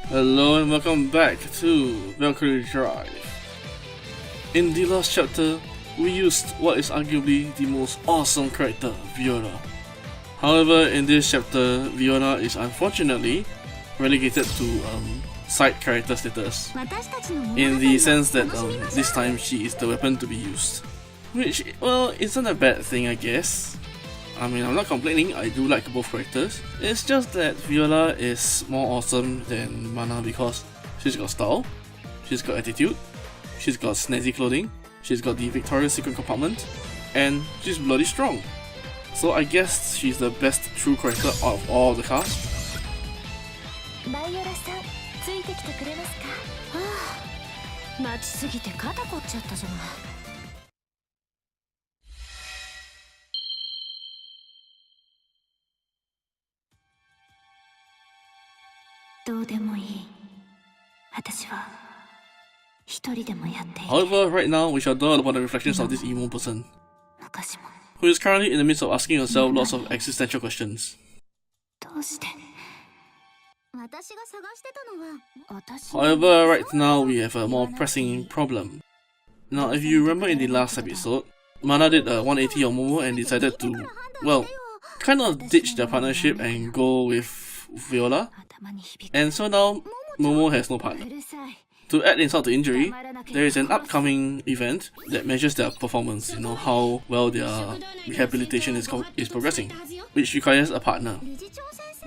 Hello and welcome back to Valkyrie Drive. In the last chapter, we used what is arguably the most awesome character, Viola. However, in this chapter, Viola is unfortunately relegated to side character status, in the sense that this time she is the weapon to be used. Which, well, isn't a bad thing, I guess. I mean, I'm not complaining, I do like both characters. It's just that Viola is more awesome than Mana because she's got style, she's got attitude, she's got snazzy clothing, she's got the Victoria's Secret compartment, and she's bloody strong. So I guess she's the best true character out of all the cast. Viola-さん、ついてきてくれますか？はあ、待ちすぎて肩凝っちゃったじゃない。どうでもいい。私は一人でもやっている。However, right now we shall dwell upon the reflections of this emo person, who is currently in the midst of asking herself lots of existential questions. どうして？私が探してたのは、私。However, right now we have a more pressing problem. Now, if you remember in the last episode, Mana did a 180 on Momo and decided to, well, kind of ditch their partnership and go with Viola. And so now, Momo has no partner. To add insult to injury, there is an upcoming event that measures their performance, you know, how well their rehabilitation is progressing, which requires a partner.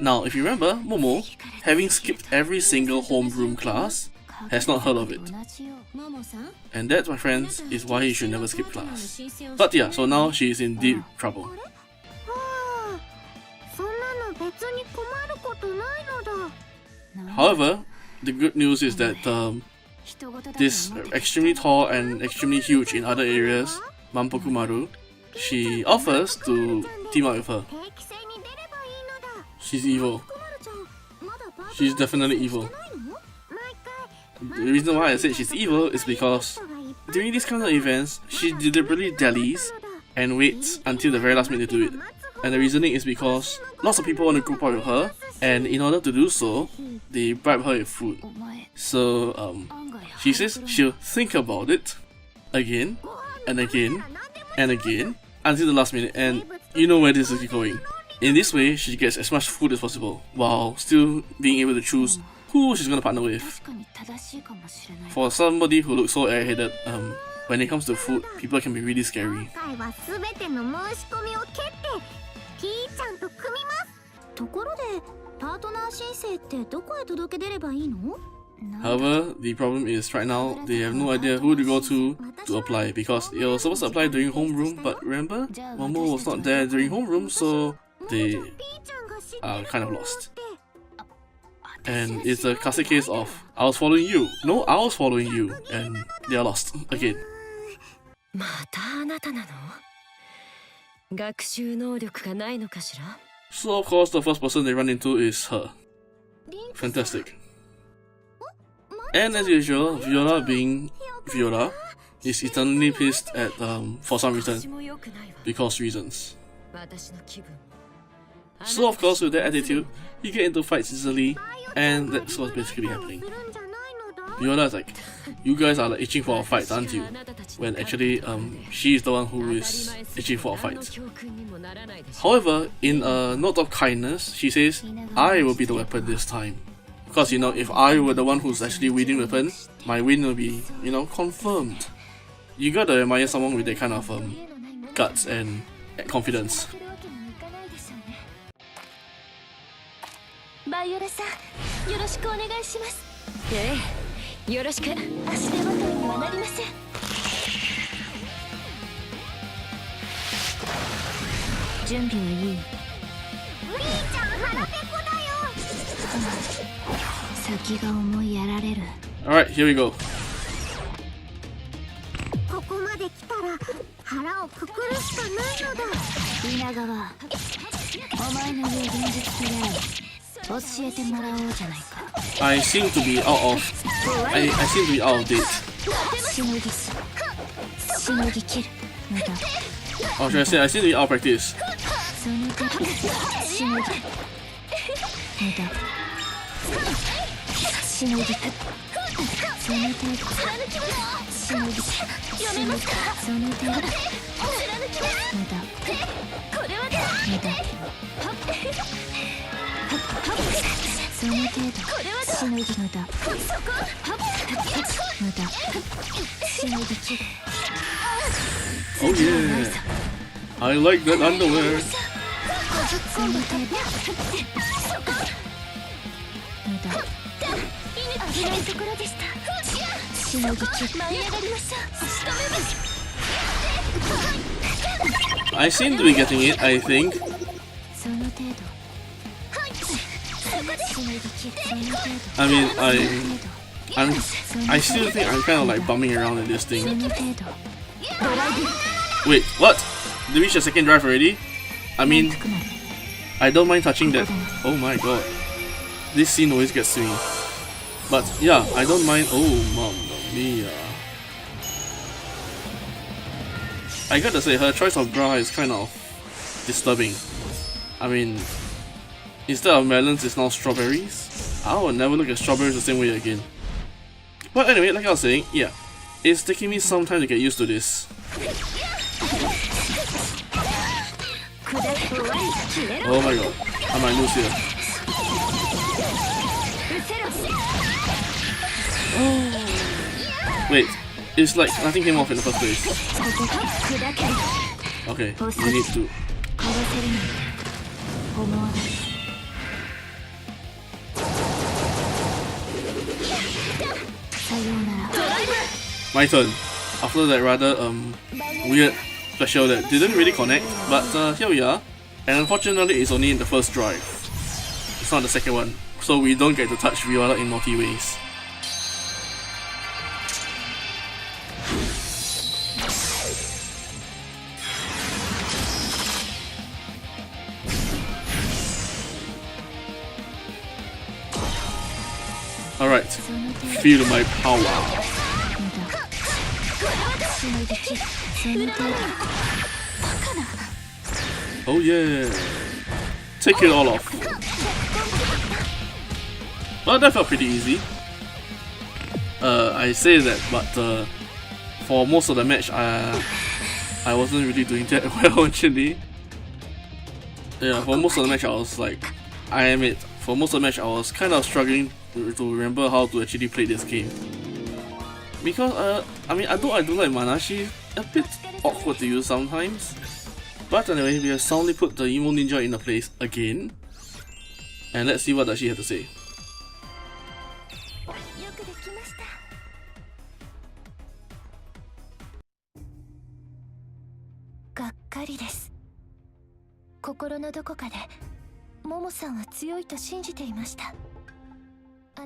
Now, if you remember, Momo, having skipped every single homeroom class, has not heard of it. And that, my friends, is why you should never skip class. But yeah, so now she is in deep trouble. However, the good news is that this extremely tall and extremely huge in other areas, Mampoku Maru, she offers to team up with her. She's evil. She's definitely evil. The reason why I said she's evil is because during these kind of events, she deliberately dallies and waits until the very last minute to do it. And the reasoning is because lots of people want to group up with her, and in order to do so, they bribe her with food. So she says she'll think about it again and again and again until the last minute, and you know where this is going. In this way, she gets as much food as possible while still being able to choose who she's going to partner with. For somebody who looks so airheaded, when it comes to food, people can be really scary. However, the problem is right now they have no idea who to go to apply, because it was supposed to apply during homeroom, but remember, Momo was not there during homeroom, so they are kind of lost. And it's a classic case of, I was following you, no, I was following you, and they are lost again. So of course the first person they run into is her. Fantastic. And as usual, Viola being Viola is eternally pissed at for some reason. Because reasons. So of course with that attitude, you get into fights easily, and that's what's basically happening. Viola is like, you guys are like itching for a fight, aren't you? When actually she is the one who is itching for a fight. However, in a note of kindness, she says, I will be the weapon this time. Because you know, if I were the one who's actually wielding weapon, my win will be, you know, confirmed. You gotta admire someone with that kind of guts and confidence. Alright, here we go. I seem to be out of I seem to be out of date. Or should I say I seem to be out of practice. Oh yeah, I like that underwear. I seem to be getting it, I think. I mean, I still think I'm kind of like bumming around in this thing. Wait, what? Did we reach the second drive already? I mean, I don't mind touching that. Oh my god. This scene always gets to me. But yeah, I don't mind. Oh, mamma mia. I gotta say, her choice of bra is kind of disturbing. I mean, instead of melons, it's now strawberries. I will never look at strawberries the same way again. But anyway, like I was saying, yeah, it's taking me some time to get used to this. Oh my god, I might lose here. Wait, it's like nothing came off in the first place. Okay, we need to. My turn. After that rather weird special that didn't really connect, but here we are. And unfortunately it's only in the first drive. It's not the second one. So we don't get to touch Viola in naughty ways. Alright, feel my power. Oh yeah, take it all off. Well, that felt pretty easy. I say that, but for most of the match, I wasn't really doing that well actually. Yeah, for most of the match, I was like, I admit, for most of the match, I was kind of struggling to remember how to actually play this game. Because I mean, I do like Mana. She's a bit awkward to use sometimes. But anyway, we have soundly put the Emo Ninja in the place again. And let's see what does she have to say.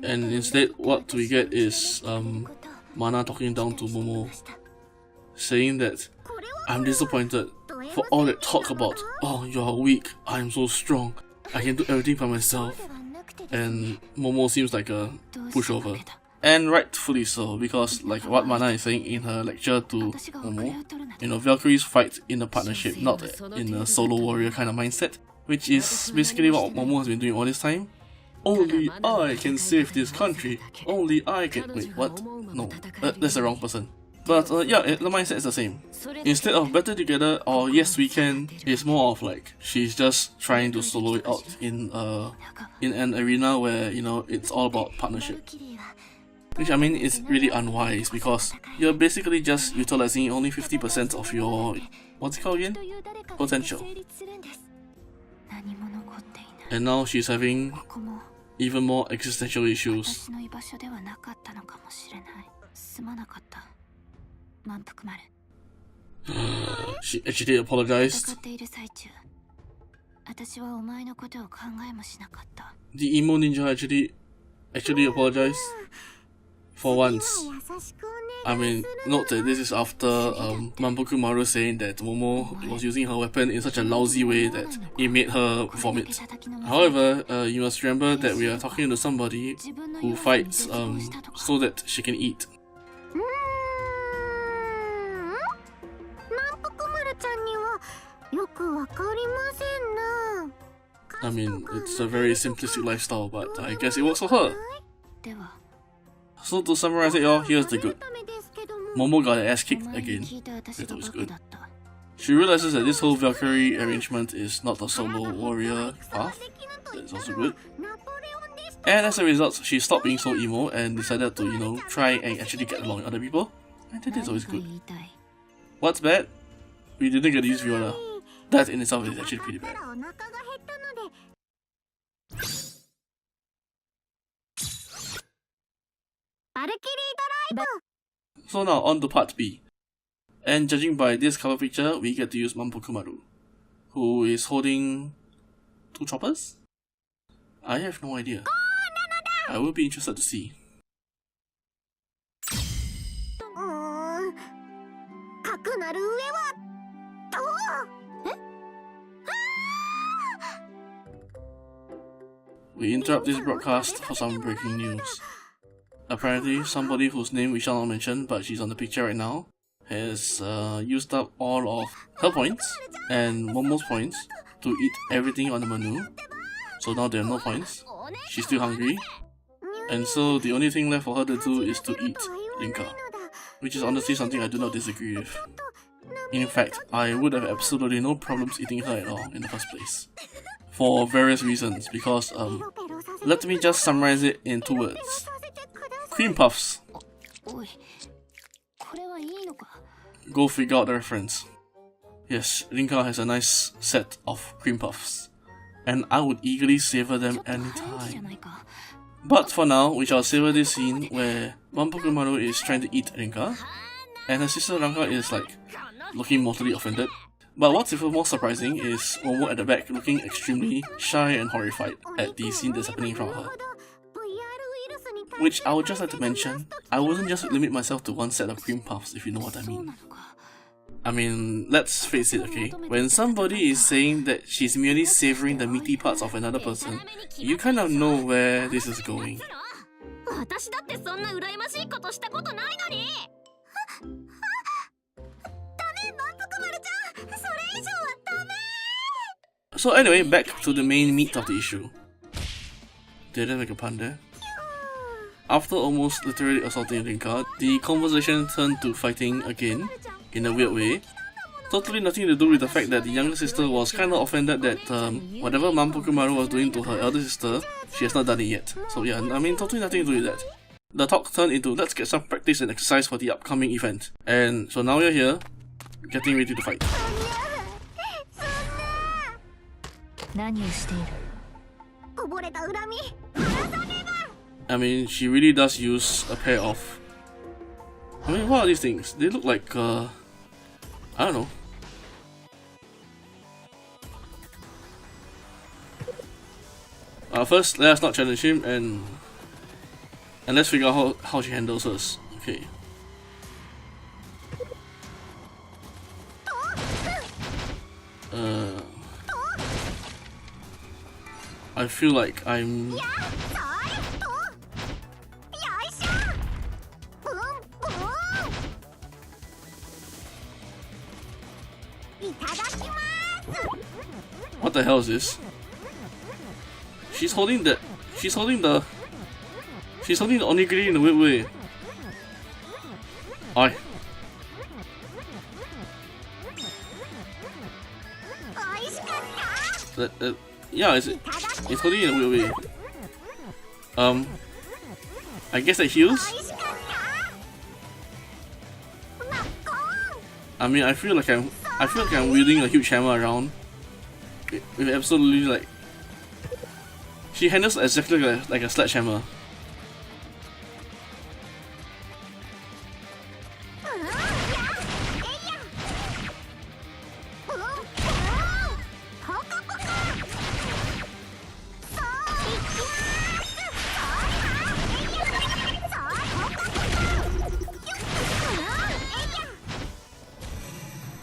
And instead, what we get is Mana talking down to Momo, saying that I'm disappointed for all that talk about, oh, you are weak, I'm so strong, I can do everything by myself. And Momo seems like a pushover. And rightfully so, because like what Mana is saying in her lecture to Momo, you know, Valkyries fight in a partnership, not in a solo warrior kind of mindset, which is basically what Momo has been doing all this time. Only I can save this country, only I can— wait, what? No, that's the wrong person. But yeah, the mindset is the same. Instead of better together or yes we can, it's more of like she's just trying to solo it out in an arena where, you know, it's all about partnership. Which I mean is really unwise because you're basically just utilizing only 50% of your, what's it called again? Potential. And now she's having even more existential issues. She actually apologized. The emo ninja actually apologized for once. I mean, note that this is after Mamboku Maru saying that Momo was using her weapon in such a lousy way that it made her vomit. However, you must remember that we are talking to somebody who fights so that she can eat. I mean, it's a very simplistic lifestyle, but I guess it works for her. So to summarize it, y'all, here's the good. Momo got her ass kicked again. That was good. She realizes that this whole Valkyrie arrangement is not a solo warrior path. That's also good. And as a result, she stopped being so emo and decided to, you know, try and actually get along with other people. And that is always good. What's bad? We didn't get to use Viola. That in itself is actually pretty bad. So now on to part B. And judging by this cover picture, we get to use Mampukumaru, who is holding 2 choppers? I have no idea. I will be interested to see. We interrupt this broadcast for some breaking news. Apparently, somebody whose name we shall not mention, but she's on the picture right now, has used up all of her points and Momo's points to eat everything on the menu. So now there are no points. She's still hungry. And so the only thing left for her to do is to eat Rinka, which is honestly something I do not disagree with. In fact, I would have absolutely no problems eating her at all in the first place. For various reasons, because let me just summarize it in 2 words. Cream puffs. Go figure out the reference. Yes, Rinka has a nice set of cream puffs, and I would eagerly savor them anytime. But for now, we shall savor this scene where Mampukumaru is trying to eat Rinka, and her sister Ranka is like looking mortally offended. But what's even more surprising is Momo at the back looking extremely shy and horrified at the scene that's happening in front of her. Which I would just like to mention, I wouldn't just limit myself to 1 set of cream puffs, if you know what I mean. I mean, let's face it, okay? When somebody is saying that she's merely savouring the meaty parts of another person, you kind of know where this is going. So anyway, back to the main meat of the issue. Did I make a pun there? After almost literally assaulting Rinka, the conversation turned to fighting again, in a weird way. Totally nothing to do with the fact that the younger sister was kinda offended that whatever Mampukumaru was doing to her elder sister, she has not done it yet. So yeah, I mean, totally nothing to do with that. The talk turned into, let's get some practice and exercise for the upcoming event. And so now we're here, getting ready to fight. I mean, she really does use a pair of... I mean, what are these things? They look like, I don't know. First, let us not challenge him and let's figure out how she handles us. Okay. I feel like I'm... What the hell is this? She's holding the onigiri in a weird way. Oi. Yeah, it's holding in a weird way. I guess that heals. I mean, I feel like I'm wielding a huge hammer around. With absolutely like, she handles exactly like a sledgehammer.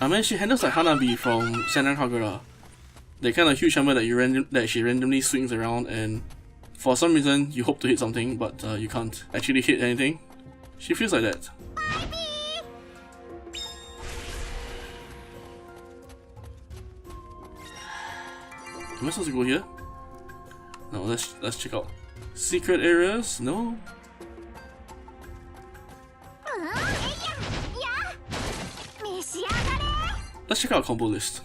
I mean, she handles like Hanabi from Senran Kagura. The kind of huge hammer that she randomly swings around, and for some reason you hope to hit something, but you can't actually hit anything. She feels like that. Am I supposed to go here? No, let's check out Secret areas? No. Let's check out combo list.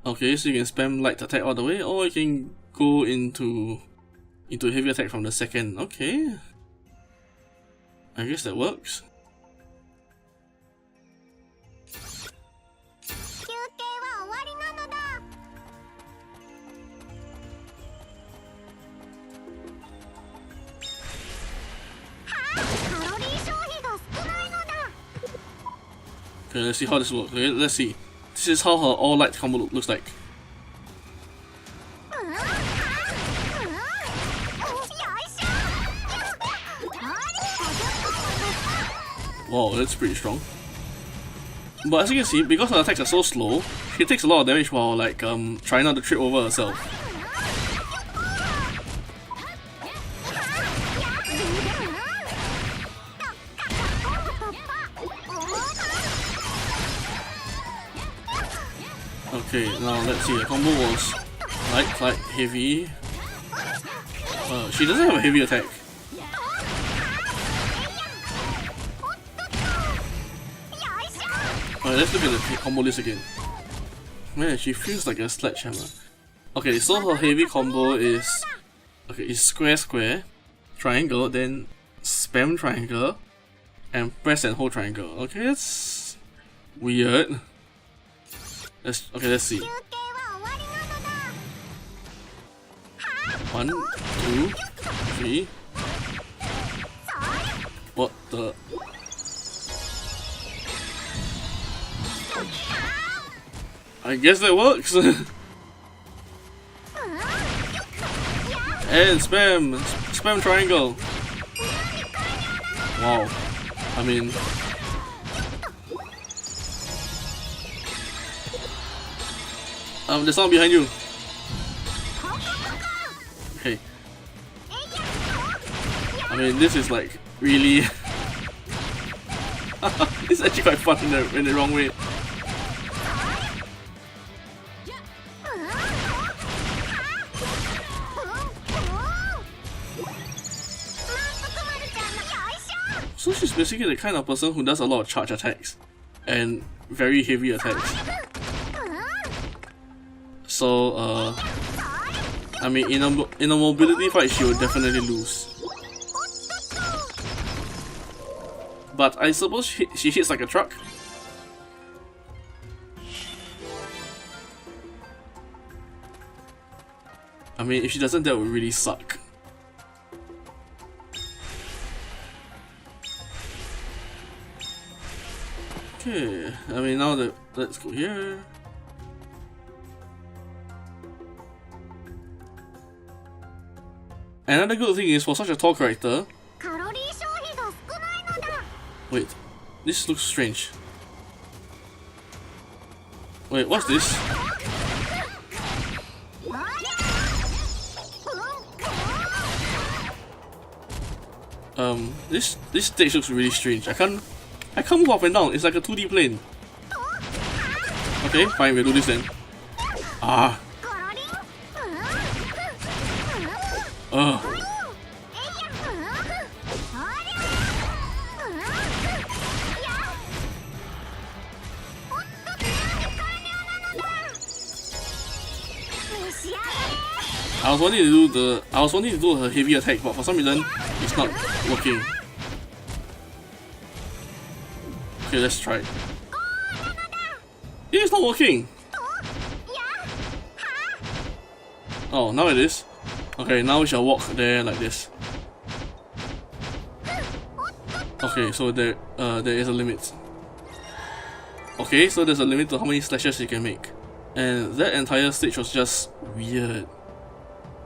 Okay, so you can spam light attack all the way, or you can go into heavy attack from the second. Okay, I guess that works. Okay, let's see how this works. Okay, let's see. This is how her all light combo looks like. Wow, that's pretty strong. But as you can see, because her attacks are so slow, she takes a lot of damage while like trying not to trip over herself. Okay, now let's see. The combo was light, heavy. She doesn't have a heavy attack. Alright, let's look at the combo list again. Man, she feels like a sledgehammer. Okay, so her heavy combo is square, triangle, then spam triangle, and press and hold triangle. Okay, that's weird. Let's see. 1, 2, 3. What the? I guess that works. And spam triangle. Wow. I mean, there's someone behind you. Okay. I mean, this is like really. It's actually quite fun in the wrong way. So she's basically the kind of person who does a lot of charge attacks and very heavy attacks. So I mean, in a mobility fight, she would definitely lose. But I suppose she hits like a truck. I mean, if she doesn't, that would really suck. Okay, I mean, now that let's go here. Another good thing is, for such a tall character. Wait, this looks strange. Wait, what's this? This stage looks really strange. I can't move up and down. It's like a 2D plane. Okay, fine, we'll do this then. Ah. I was wanting to do her heavy attack, but for some reason it's not working. Okay, let's try it. It's not working! Oh, now it is. Okay, now we shall walk there like this. Okay, so there is a limit. Okay, so there's a limit to how many slashes you can make. And that entire stage was just weird.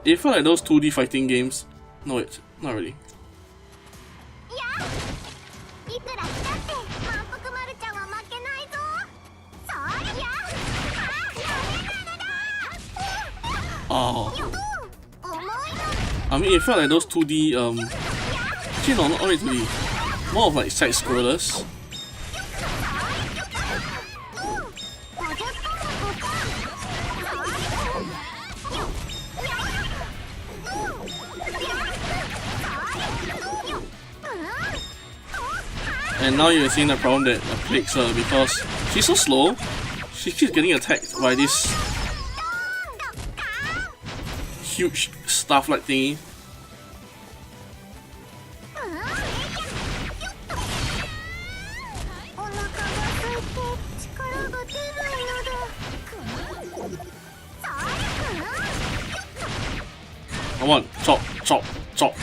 It felt like those 2D fighting games. No wait, not really. Oh. I mean, it felt like those 2D, actually no, not only 2D. More of like side-scrollers. And now you're seeing the problem that plagues her because she's so slow. She keeps getting attacked by this huge staff-like thingy. Come on, chop, chop, chop.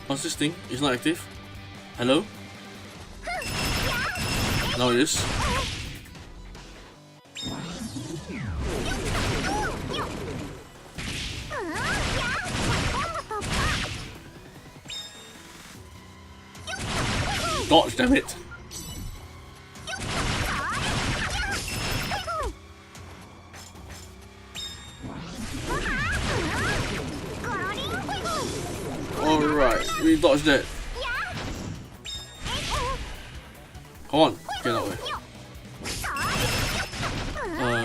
What's this thing? It's not active. Hello? Now it is. Dodge, damn it! Alright, we dodged that. Come on, get that way.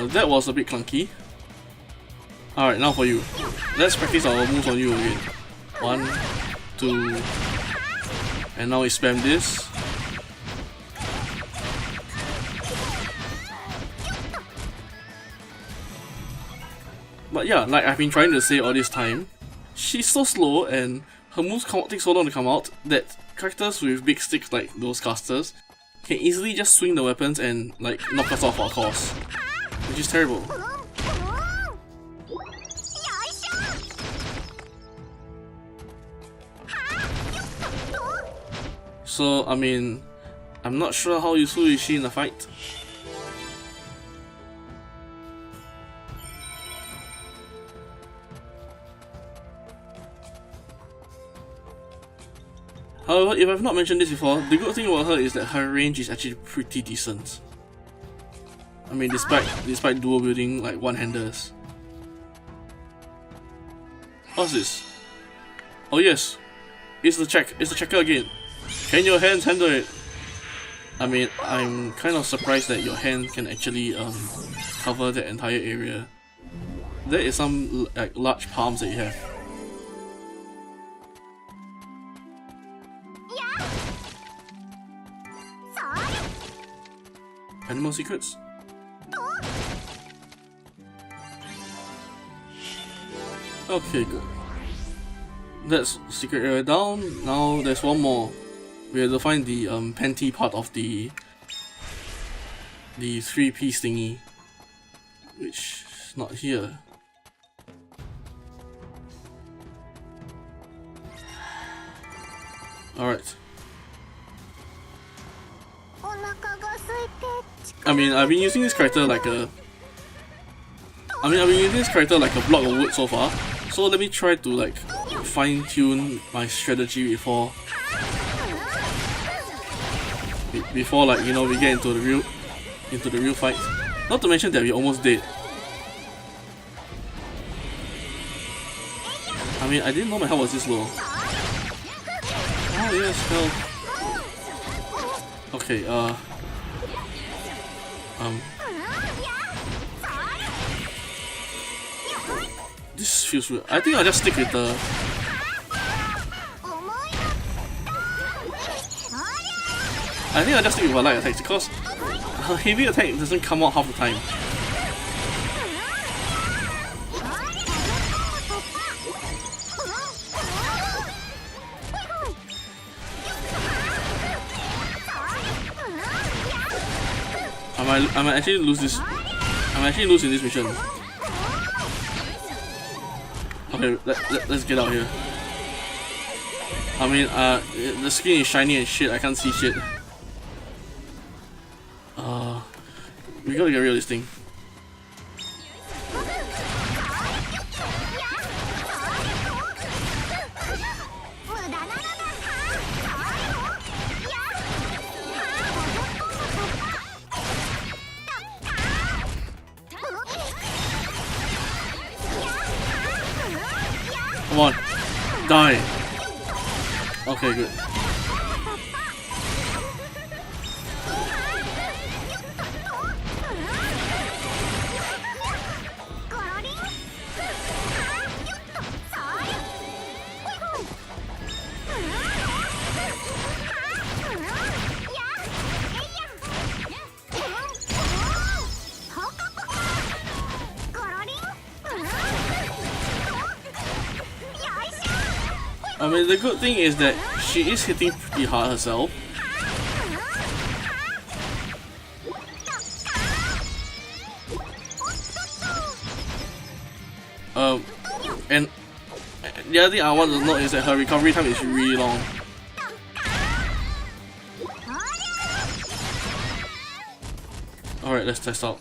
That was a bit clunky. Alright, now for you. Let's practice our moves on you again. 1, 2, and now we spam this. But yeah, like I've been trying to say all this time, she's so slow and her moves take so long to come out that characters with big sticks like those casters can easily just swing the weapons and like knock us off our course, which is terrible. So I mean, I'm not sure how useful is she in the fight. However, if I've not mentioned this before, the good thing about her is that her range is actually pretty decent. I mean, despite dual wielding like one-handers. What's this? Oh yes, it's the checker again. Can your hands handle it? I mean, I'm kind of surprised that your hand can actually cover the entire area. There is some like large palms that you have. Animal secrets? Okay, good. That's secret area down. Now there's one more. We have to find the panty part of the 3-piece thingy, which is not here. Alright. I mean, I've been using this character like a block of wood so far. So let me try to like fine-tune my strategy before like, you know, we get into the real fight. Not to mention that we're almost dead. I mean, I didn't know my health was this low. Oh yes, health. Okay, this feels weird. I think I'll just stick with the... I think I'll just stick with my light attacks because her heavy attack doesn't come out half the time. I might actually lose this. I'm actually losing this mission. Okay, let's get out here. I mean, the skin is shiny and shit. I can't see shit. We gotta get rid of this thing. Come on, die. Okay, good. I mean, the good thing is that she is hitting pretty hard herself. And the other thing I want to note is that her recovery time is really long. Alright, let's test out.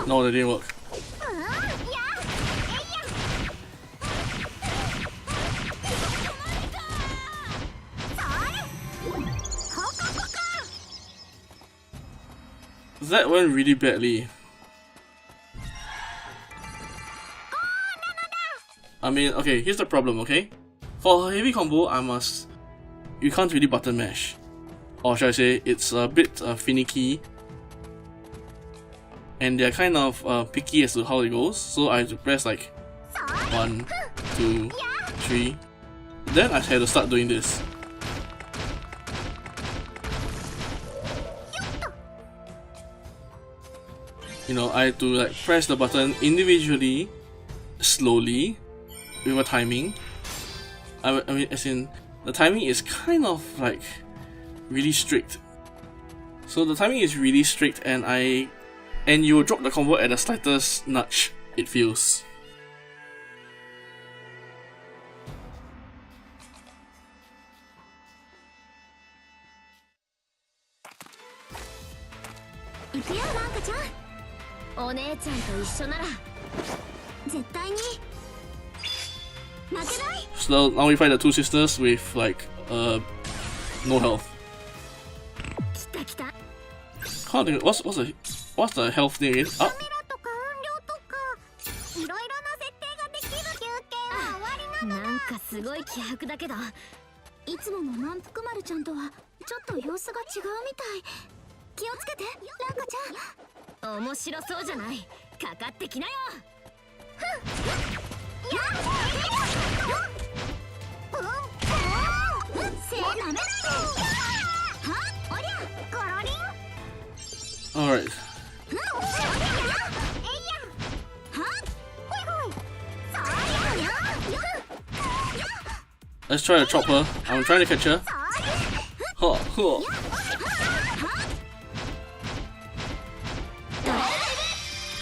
No, that didn't work. That went really badly. I mean, okay, here's the problem, okay? For a heavy combo, you can't really button mash. Or should I say, it's a bit finicky. And they're kind of picky as to how it goes, so I have to press like 1, 2, 3. Then I had to start doing this. You know, I had to like press the button individually, slowly, with a timing. I mean, as in, the timing is kind of like really strict. So the timing is really strict, and you will drop the combo at the slightest nudge, it feels. So now we fight the two sisters with like no health. What's the health thing again? Up. なんかすごい気迫だけど、いつもの満腹丸ちゃんとはちょっと様子が違うみたい。気をつけて、ランカちゃん。面白そうじゃない。かかってきなよ。Alright. Let's try to chop her. I'm trying to catch her. Huh, huh.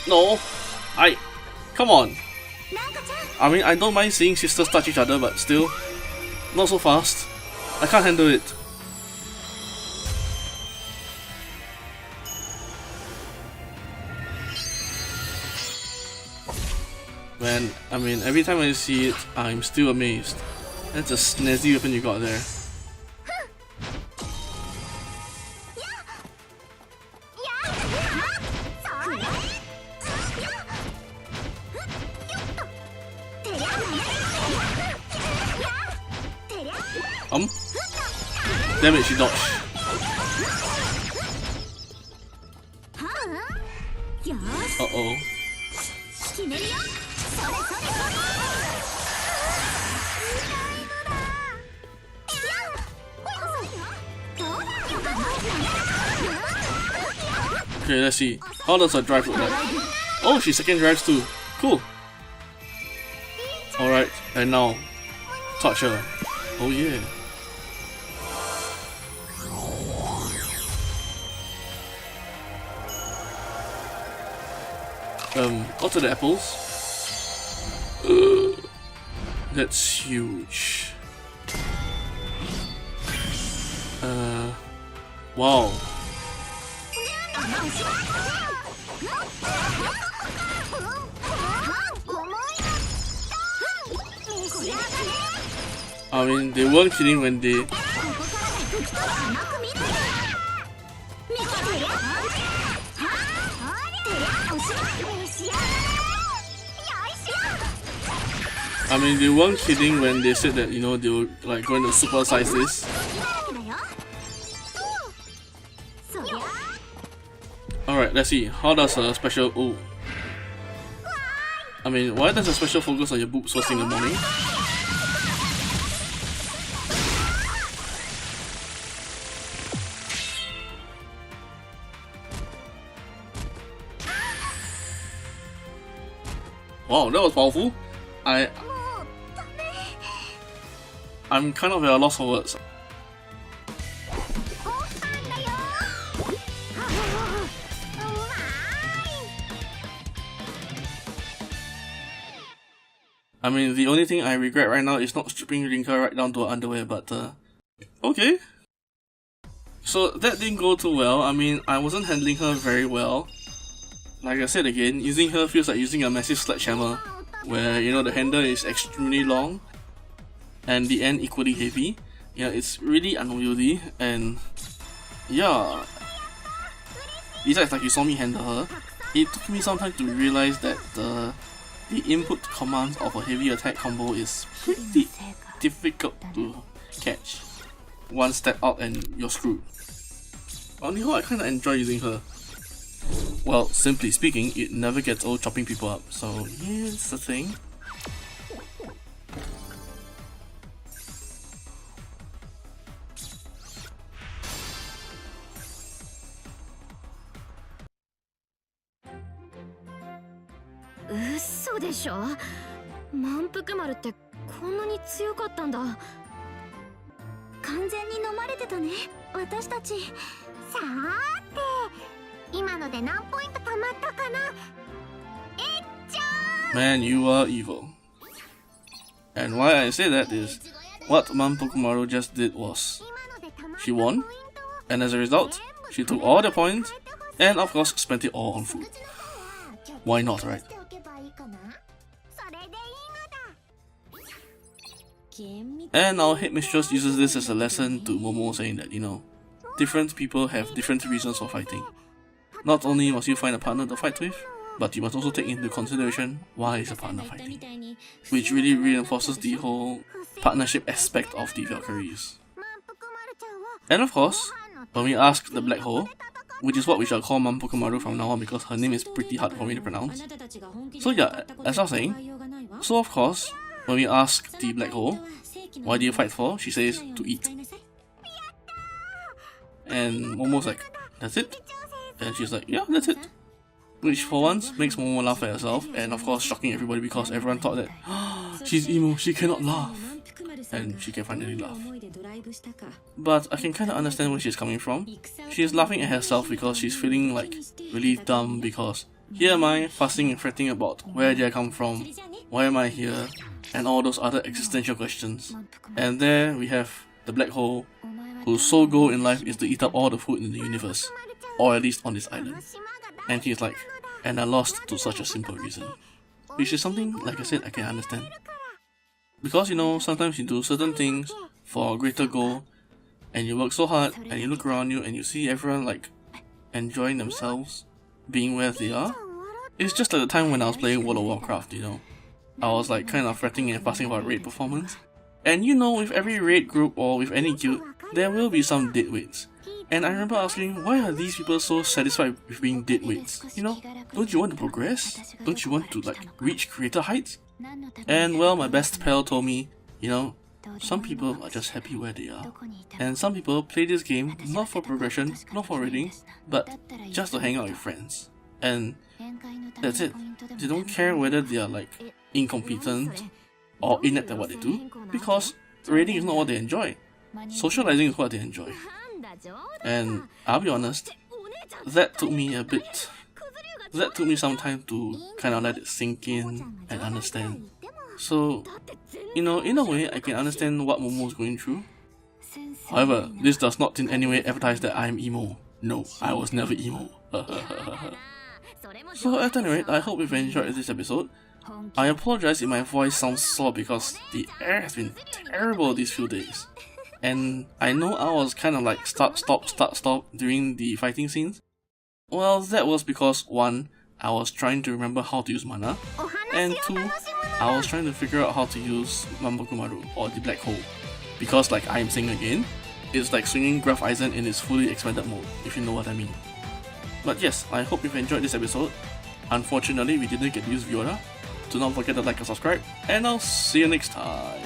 No! Come on! I mean, I don't mind seeing sisters touch each other, but still, not so fast. I can't handle it. Man, I mean, every time I see it, I'm still amazed. That's a snazzy weapon you got there. Damn it, she dodged. Uh-oh. Okay, let's see. How does her drive look like? Oh, she second drives too. Cool. Alright, and now, touch her. Oh yeah. What are the apples? That's huge. Wow. I mean, they weren't kidding when they... I mean, they weren't kidding when they said that, you know, they were like going to supersize this. Alright, let's see. How does a special... Oh. I mean, why does a special focus on your boobs first thing in the morning? Wow, that was powerful. I'm kind of at a loss for words. I mean, the only thing I regret right now is not stripping Rinka right down to her underwear, but okay. So that didn't go too well. I mean, I wasn't handling her very well. Like I said again, using her feels like using a massive sledgehammer, where, you know, the handle is extremely long and the end equally heavy. Yeah, it's really unwieldy, and yeah. Besides, like, you saw me handle her, it took me some time to realize that the input commands of a heavy attack combo is pretty difficult to catch. One step out and you're screwed. On the whole, I kinda enjoy using her. Well, simply speaking, it never gets old chopping people up, so here's the thing.嘘でしょ。満腹丸ってこんなに強かったんだ。完全に飲まれてたね、私たち。さーて、今ので何ポイント貯まったかな。えっちゃー。 Man, you are evil. And why I say that is, what Manpukumaru just did was, she won, and as a result, she took all the points, and of course spent it all on food. Why not, right? And our headmistress uses this as a lesson to Momo, saying that, you know, different people have different reasons for fighting. Not only must you find a partner to fight with, but you must also take into consideration why is a partner fighting, which really reinforces the whole partnership aspect of the Valkyries. And of course, when we ask the Black Hole, which is what we shall call Manpukumaru from now on because her name is pretty hard for me to pronounce. So yeah, as I was saying, so of course, when we ask the Black Hole, why do you fight for? She says, to eat. And Momo's like, that's it? And she's like, yeah, that's it. Which for once makes Momo laugh at herself, and of course shocking everybody because everyone thought that, she's emo, she cannot laugh. And she can finally laugh. But I can kinda understand where she's coming from. She's laughing at herself because she's feeling like really dumb because here am I fussing and fretting about where did I come from, why am I here, and all those other existential questions. And there we have the Black Hole, whose sole goal in life is to eat up all the food in the universe, or at least on this island. And he's like, and I lost to such a simple reason. Which is something, like I said, I can understand. Because, you know, sometimes you do certain things for a greater goal, and you work so hard, and you look around you and you see everyone like enjoying themselves, being where they are. It's just like the time when I was playing World of Warcraft, you know. I was like kind of fretting and fussing about raid performance. And you know, with every raid group or with any guild, there will be some deadweights. And I remember asking, why are these people so satisfied with being deadweights? You know, don't you want to progress? Don't you want to like reach greater heights? And well, my best pal told me, you know, some people are just happy where they are. And some people play this game not for progression, not for raiding, but just to hang out with friends. And that's it. They don't care whether they are like incompetent or inept at what they do, because raiding is not what they enjoy. Socializing is what they enjoy. And I'll be honest, that took me some time to kind of let it sink in and understand. So, you know, in a way, I can understand what Momo's going through. However, this does not in any way advertise that I'm emo. No, I was never emo. So at any rate, I hope you've enjoyed this episode. I apologize if my voice sounds sore because the air has been terrible these few days. And I know I was kind of like start, stop during the fighting scenes. Well, that was because 1, I was trying to remember how to use mana, and 2, I was trying to figure out how to use Manpukumaru or the Black Hole. Because like I'm saying again, it's like swinging Graf Eisen in its fully expanded mode, if you know what I mean. But yes, I hope you've enjoyed this episode. Unfortunately, we didn't get to use Viola. Do not forget to like and subscribe, and I'll see you next time.